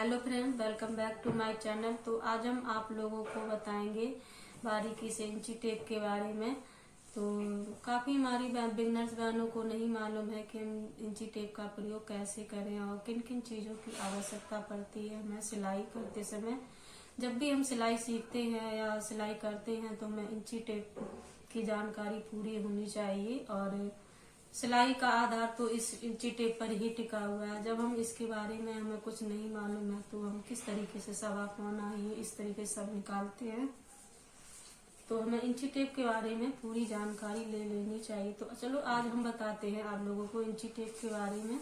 Hello friend, welcome back to my channel. तो आज हम आप लोगों को बताएंगे बारीकी से इंची टेप के बारे में। तो काफ़ी हमारी बिगनर्स बहनों को नहीं मालूम है कि हम इंची टेप का प्रयोग कैसे करें और किन किन चीज़ों की आवश्यकता पड़ती है हमें सिलाई करते समय। जब भी हम सिलाई सीखते हैं या सिलाई करते हैं तो हमें इंची टेप की जानकारी पूरी होनी चाहिए। और सिलाई का आधार तो इस इंची टेप पर ही टिका हुआ है। जब हम इसके बारे में हमें कुछ नहीं मालूम है तो हम किस तरीके से सवा पौना ये इस तरीके से सब निकालते हैं। तो हमें इंची टेप के बारे में पूरी जानकारी ले लेनी चाहिए। तो चलो आज हम बताते हैं आप लोगों को इंची टेप के बारे में।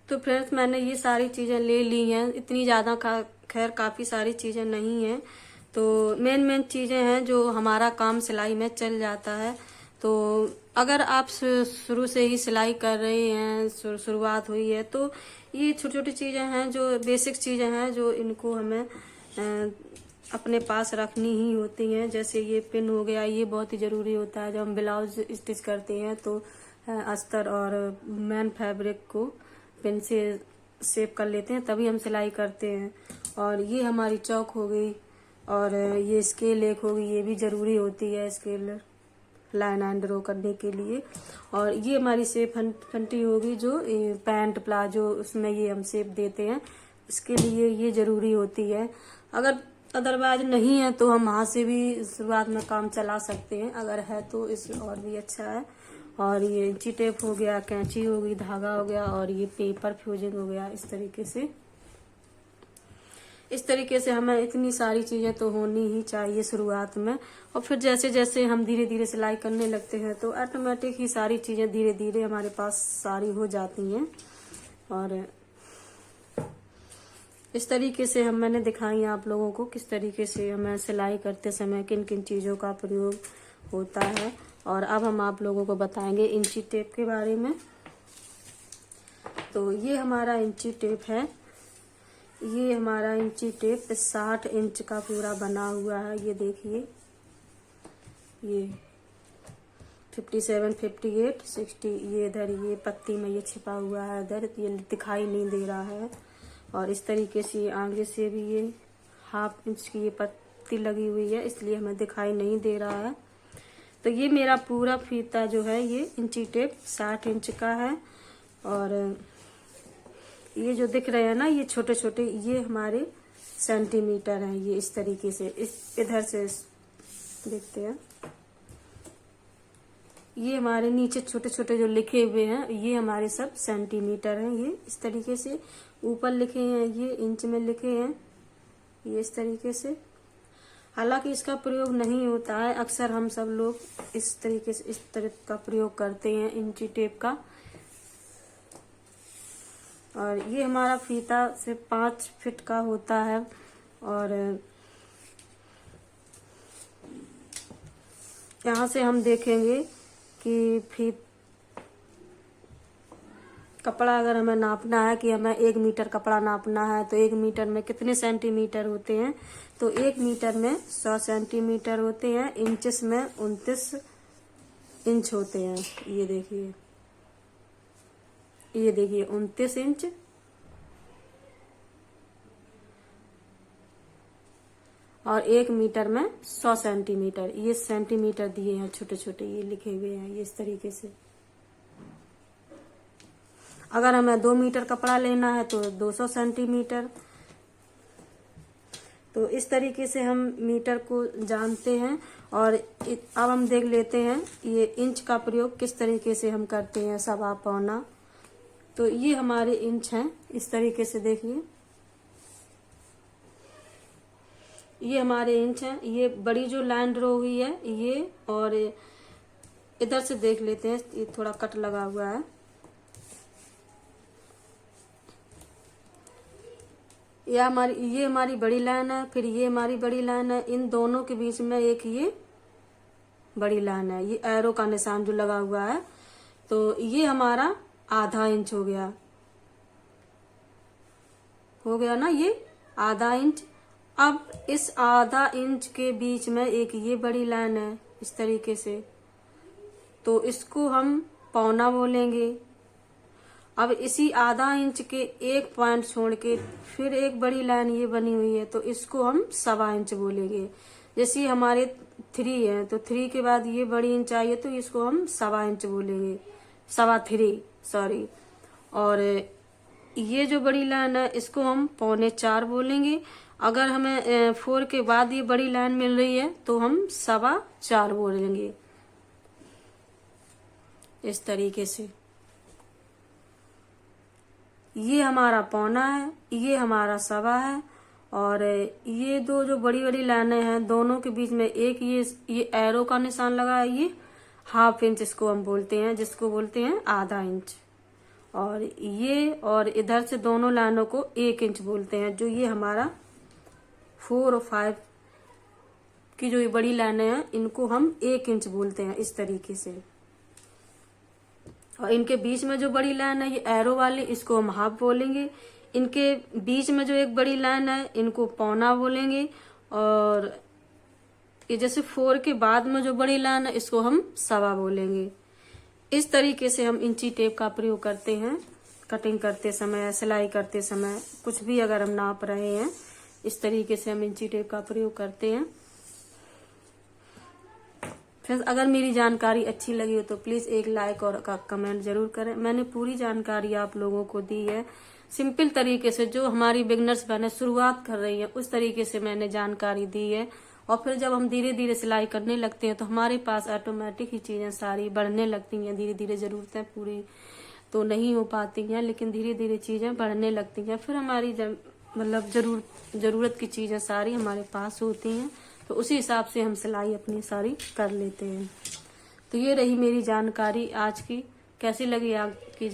तो फ्रेंड्स, मैंने ये सारी चीजें ले ली हैं। इतनी ज्यादा खैर काफी सारी चीजें नहीं है। तो मेन चीजें हैं जो हमारा काम सिलाई में चल जाता है। तो अगर आप शुरू से ही सिलाई कर रहे हैं, शुरुआत हुई है, तो ये छोटी छोटी चीजें हैं जो बेसिक चीजें हैं जो इनको हमें अपने पास रखनी ही होती हैं। जैसे ये पिन हो गया, ये बहुत ही जरूरी होता है। जब हम ब्लाउज स्टिच करते हैं तो अस्तर और मेन फैब्रिक को पिन से शेप कर लेते हैं, तभी हम सिलाई करते हैं। और ये हमारी चौक हो गई और ये स्केल एक होगी, ये भी जरूरी होती है स्केल लाइन एंड ड्रॉ करने के लिए। और ये हमारी शेप फंटी होगी जो पैंट प्लाजो उसमें ये हम शेप देते हैं, इसके लिए ये जरूरी होती है। अगर अदरवाइज नहीं है तो हम हाथ से भी शुरुआत में काम चला सकते हैं, अगर है तो इस और भी अच्छा है। और ये इंची टेप हो गया, कैंची हो गई, धागा हो गया और ये पेपर फ्यूजिंग हो गया। इस तरीके से हमें इतनी सारी चीजें तो होनी ही चाहिए शुरुआत में। और फिर जैसे जैसे हम धीरे धीरे सिलाई करने लगते हैं तो ऑटोमेटिक ही सारी चीजें धीरे धीरे हमारे पास सारी हो जाती हैं। और इस तरीके से मैंने दिखाई आप लोगों को किस तरीके से हमें सिलाई करते समय किन किन चीजों का प्रयोग होता है। और अब हम आप लोगों को बताएंगे इंची टेप के बारे में। तो ये हमारा इंची टेप है। ये हमारा इंची टेप 60 इंच का पूरा बना हुआ है। ये देखिए, ये 57, 58, 60 ये इधर ये पत्ती में ये छिपा हुआ है, इधर ये दिखाई नहीं दे रहा है। और इस तरीके से आगे से भी ये ½ इंच की ये पत्ती लगी हुई है, इसलिए हमें दिखाई नहीं दे रहा है। तो ये मेरा पूरा फीता जो है ये इंची टेप 60 इंच का है। और ये जो दिख रहे हैं ना, ये छोटे छोटे, ये हमारे सेंटीमीटर हैं। ये इस तरीके से इधर से देखते हैं, ये हमारे नीचे छोटे छोटे जो लिखे हुए हैं ये हमारे सब सेंटीमीटर हैं। ये इस तरीके से ऊपर लिखे हैं, ये इंच में लिखे हैं, ये इस तरीके से। हालांकि इसका प्रयोग नहीं होता है, अक्सर हम सब लोग इस तरीके से इस तरह का प्रयोग करते हैं इंची टेप का। और ये हमारा फीता सिर्फ 5 फीट का होता है। और यहाँ से हम देखेंगे कि कपड़ा अगर हमें नापना है कि हमें 1 मीटर कपड़ा नापना है तो 1 मीटर में कितने सेंटीमीटर होते हैं। तो 1 मीटर में 100 सेंटीमीटर होते हैं, इंचेस में 29 इंच होते हैं। ये देखिए, ये देखिए 29 इंच। और 1 मीटर में 100 सेंटीमीटर, ये सेंटीमीटर दिए हैं छोटे छोटे, ये लिखे हुए हैं ये इस तरीके से। अगर हमें 2 मीटर कपड़ा लेना है तो 200 सेंटीमीटर। तो इस तरीके से हम मीटर को जानते हैं। और अब हम देख लेते हैं ये इंच का प्रयोग किस तरीके से हम करते हैं, सवा पौना। तो ये हमारे इंच हैं, इस तरीके से देखिए, ये हमारे इंच हैं। ये बड़ी जो लाइन ड्रॉ हुई है ये, और इधर से देख लेते हैं, ये थोड़ा कट लगा हुआ है। ये हमारी बड़ी लाइन है, फिर ये हमारी बड़ी लाइन है, इन दोनों के बीच में एक ये बड़ी लाइन है, ये एरो का निशान जो लगा हुआ है। तो ये हमारा ½ इंच हो गया ना, ये ½ इंच। अब इस ½ इंच के बीच में एक ये बड़ी लाइन है इस तरीके से, तो इसको हम पौना बोलेंगे। अब इसी आधा इंच के एक पॉइंट छोड़ के फिर एक बड़ी लाइन ये बनी हुई है, तो इसको हम 1.25 इंच बोलेंगे। जैसे हमारे 3 है तो 3 के बाद ये बड़ी इंच आई है तो इसको हम 1.25 इंच बोलेंगे, 3.25 सॉरी। और ये जो बड़ी लाइन है इसको हम 3.25 बोलेंगे। अगर हमें 4 के बाद ये बड़ी लाइन मिल रही है तो हम 4.25 बोलेंगे, इस तरीके से। ये हमारा 1.25 है, ये हमारा 1.25 है, और ये दो जो बड़ी बड़ी लाइनें हैं दोनों के बीच में एक ये एरो का निशान लगा है, ये 1/2 इंच इसको हम बोलते हैं, जिसको बोलते हैं आधा इंच। और ये और इधर से दोनों लाइनों को 1 इंच बोलते हैं। जो ये हमारा 4 और 5 की जो ये बड़ी लाइनें हैं इनको हम 1 इंच बोलते हैं, इस तरीके से। और इनके बीच में जो बड़ी लाइन है ये एरो वाली, इसको हम 1/2 बोलेंगे। इनके बीच में जो एक बड़ी लाइन है इनको 1.25 बोलेंगे। और ये जैसे 4 के बाद में जो बड़ी लाइन है इसको हम 1.25 बोलेंगे। इस तरीके से हम इंची टेप का प्रयोग करते हैं कटिंग करते समय, सिलाई करते समय, कुछ भी अगर हम नाप रहे हैं इस तरीके से हम इंची टेप का प्रयोग करते हैं। फ्रेंड्स, अगर मेरी जानकारी अच्छी लगी हो तो प्लीज एक लाइक और कमेंट जरूर करें। मैंने पूरी जानकारी आप लोगों को दी है सिंपल तरीके से, जो हमारी बिगनर्स बहनें शुरुआत कर रही है उस तरीके से मैंने जानकारी दी है। और फिर जब हम धीरे धीरे सिलाई करने लगते हैं तो हमारे पास ऑटोमेटिक ही चीजें सारी बढ़ने लगती हैं। धीरे धीरे जरूरतें पूरी तो नहीं हो पाती हैं, लेकिन धीरे धीरे चीजें बढ़ने लगती हैं। फिर हमारी मतलब जरूरत की चीजें सारी हमारे पास होती हैं, तो उसी हिसाब से हम सिलाई अपनी सारी कर लेते हैं। तो ये रही मेरी जानकारी आज की। कैसी लगी आपकी